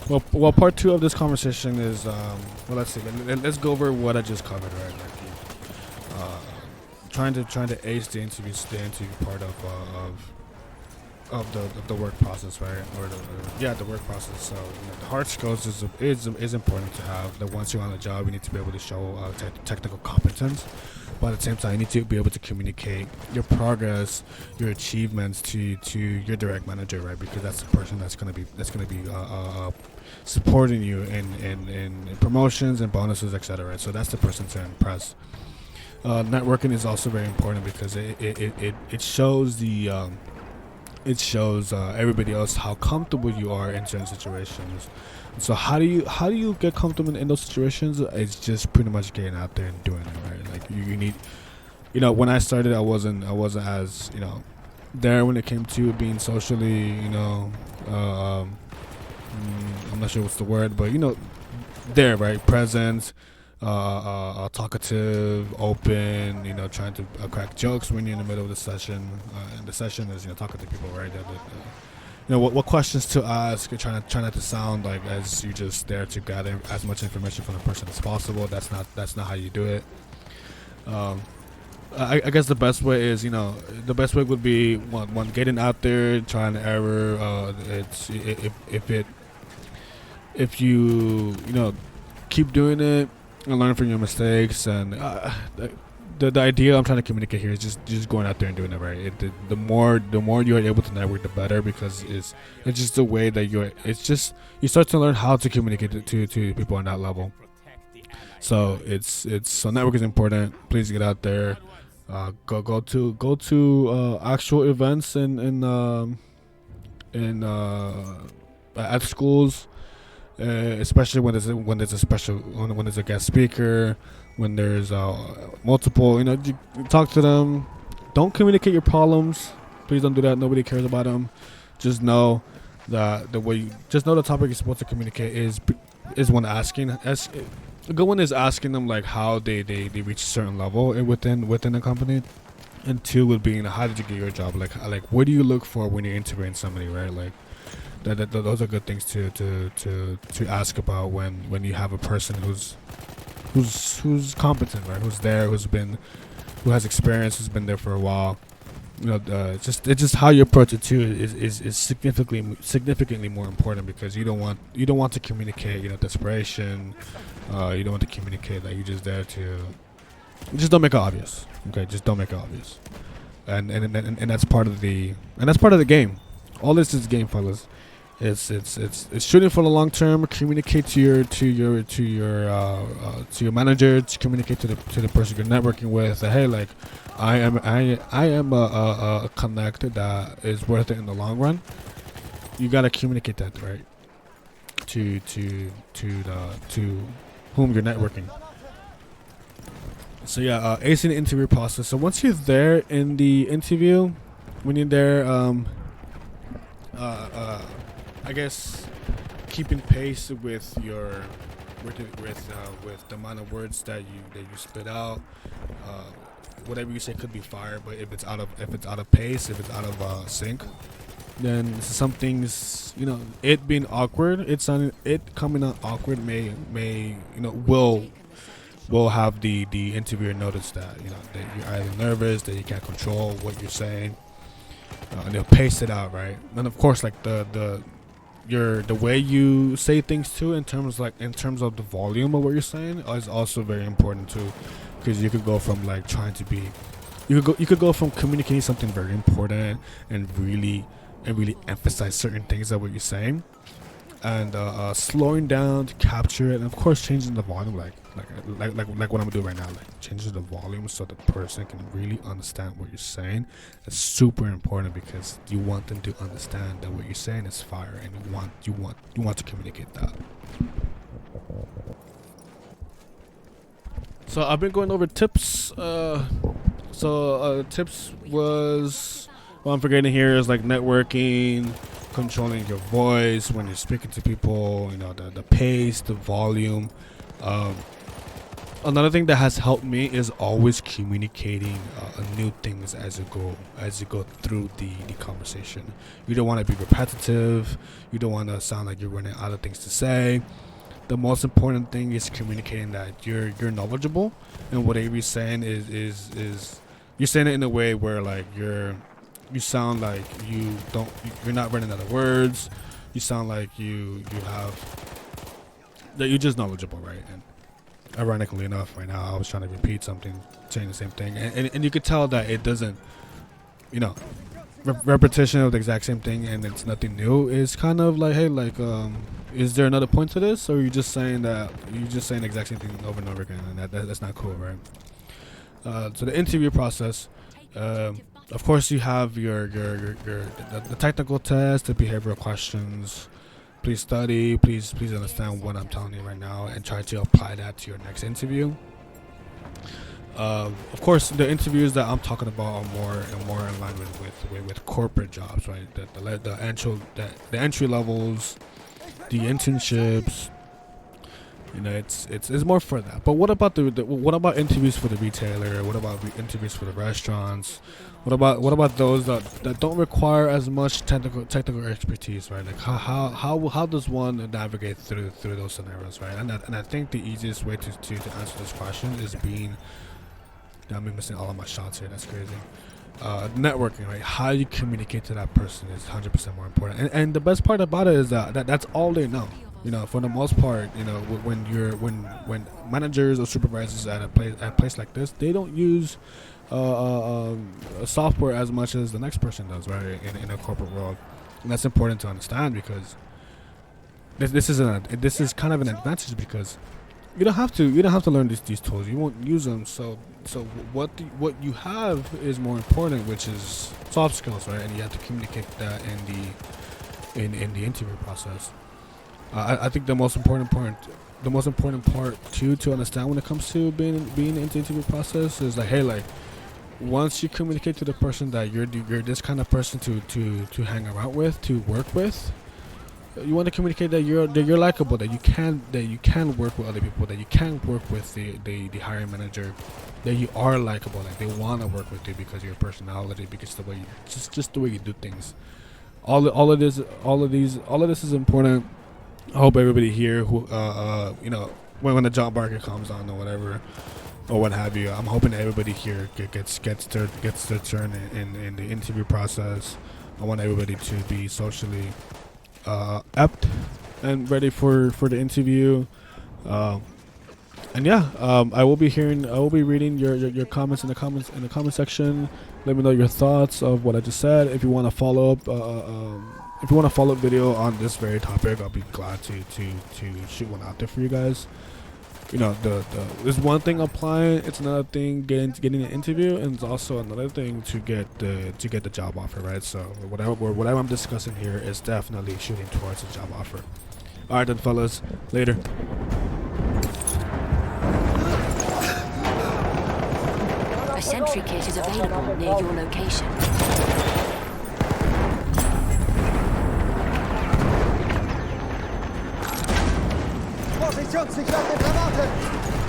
Well, part two of this conversation is well, let's see. Let's go over what I just covered, right? Like, trying to ace the interview part of the work process, right? The work process. So the hard skills is important to have. That once you're on the job, you need to be able to show technical competence. But at the same time, you need to be able to communicate your progress, your achievements to your direct manager, right? Because that's the person that's gonna be supporting you in promotions and bonuses, etc. So that's the person to impress. Networking is also very important because it shows everybody else how comfortable you are in certain situations. So how do you get comfortable in those situations? It's just pretty much getting out there and doing it, right? Like you need, when I started, I wasn't as there when it came to being socially, I'm not sure what's the word, but there, right? Present, talkative, open, trying to crack jokes when you're in the middle of the session. And the session is, talking to people, right? What questions to ask. You're try not to sound like as you just there to gather as much information from the person as possible. That's not how you do it. I guess the best way is, the best way would be one getting out there, trying to error. If you keep doing it and learn from your mistakes, and the idea I'm trying to communicate here is just going out there and doing it, right? The more you are able to network, the better, because it's just the way that you start to learn how to communicate to people on that level. So so network is important. Please get out there. Go to actual events at schools, especially when there's a guest speaker, when there's multiple. You talk to them. Don't communicate your problems. Please don't do that. Nobody cares about them. Just know that the topic you're supposed to communicate is when asking. A good one is asking them like how they reach a certain level within the company, and two would be how did you get your job? Like what do you look for when you're interviewing somebody, right? Like those are good things to ask about when you have a person who's competent, right? Who's there, who has experience, who's been there for a while. It's just how you approach it too is significantly more important, because you don't want to communicate desperation. You don't want to communicate that you're just there to just don't make it obvious. Okay, just don't make it obvious. And that's part of the game. All this is game, fellas. It's shooting for the long term. Communicate to your manager. To communicate to the person you're networking with. That, hey, like, I am a connect that is worth it in the long run. You gotta communicate that, right? To whom you're networking. So yeah, acing the interview process. So once you're there in the interview, when you're there, I guess keeping pace with the amount of words that you spit out. Whatever you say could be fire, but if it's out of pace, if it's out of sync, then some things, it being awkward, it coming out awkward may will have the interviewer notice that that you're either nervous, that you can't control what you're saying, and they'll pace it out, right? And of course, like the way you say things too, in terms of the volume of what you're saying, is also very important too, because you could go from like you could go from communicating something very important and really emphasize certain things of what you're saying, and slowing down to capture it, and of course changing the volume, like what I'm doing right now, like changing the volume so the person can really understand what you're saying. It's super important, because you want them to understand that what you're saying is fire, and you want to communicate that. So I've been going over tips. Tips was, what I'm forgetting here is like networking, controlling your voice when you're speaking to people, the pace, the volume. Another thing that has helped me is always communicating new things as you go through the conversation. You don't want to be repetitive. You don't want to sound like you're running out of things to say. The most important thing is communicating that you're knowledgeable, and whatever you're saying is you're saying it in a way where like you sound like you're not running out of words. You sound like you have that you're just knowledgeable, right? And ironically enough, right now I was trying to repeat something, saying the same thing, and you could tell that it doesn't, you know, repetition of the exact same thing and it's nothing new is kind of like, hey, like, is there another point to this, or are you just saying the exact same thing over and over again, and that's not cool, right? So the interview process, of course, you have the technical test, the behavioral questions. Please study. Please understand what I'm telling you right now, and try to apply that to your next interview. Of course, the interviews that I'm talking about are more in line with corporate jobs, right? The entry levels, the internships. You know, it's more for that. But what about what about interviews for the retailer? What about interviews for the restaurants? What about those that don't require as much technical expertise, right? Like how does one navigate through those scenarios, right? And I think the easiest way to answer this question is being. I'm missing all of my shots here. That's crazy. Networking, right? How you communicate to that person is 100% more important. And the best part about it is that's all they know. You know, for the most part, you know, when managers or supervisors at a place like this, they don't use software as much as the next person does, right? In a corporate world, and that's important to understand because this is kind of an advantage because you don't have to learn these tools. You won't use them. So what you have is more important, which is soft skills, right? And you have to communicate that in the interview process. I think the most important part too to understand when it comes to being in the interview process is like, hey, like once you communicate to the person that you're this kind of person to hang around with, to work with, you want to communicate that you're likable, that you can work with other people, that you can work with the hiring manager, that you are likable, like they want to work with you because of your personality, because the way just the way you do things. All of this is important. I hope everybody here who you know, when the job market comes on or whatever or what have you, I'm hoping that everybody here gets their turn in the interview process. I want everybody to be socially apt and ready for the interview. And yeah, I will be reading your comments in the comment section. Let me know your thoughts of what I just said. If you want to follow up if you want a follow-up video on this very topic, I'll be glad to shoot one out there for you guys. You know, there's one thing applying, it's another thing getting an interview, and it's also another thing to get the job offer, right? So whatever I'm discussing here is definitely shooting towards a job offer. All right then, fellas, later. A sentry kit is available near your location. Vorsicht, Jungs, ich lade eine Granate!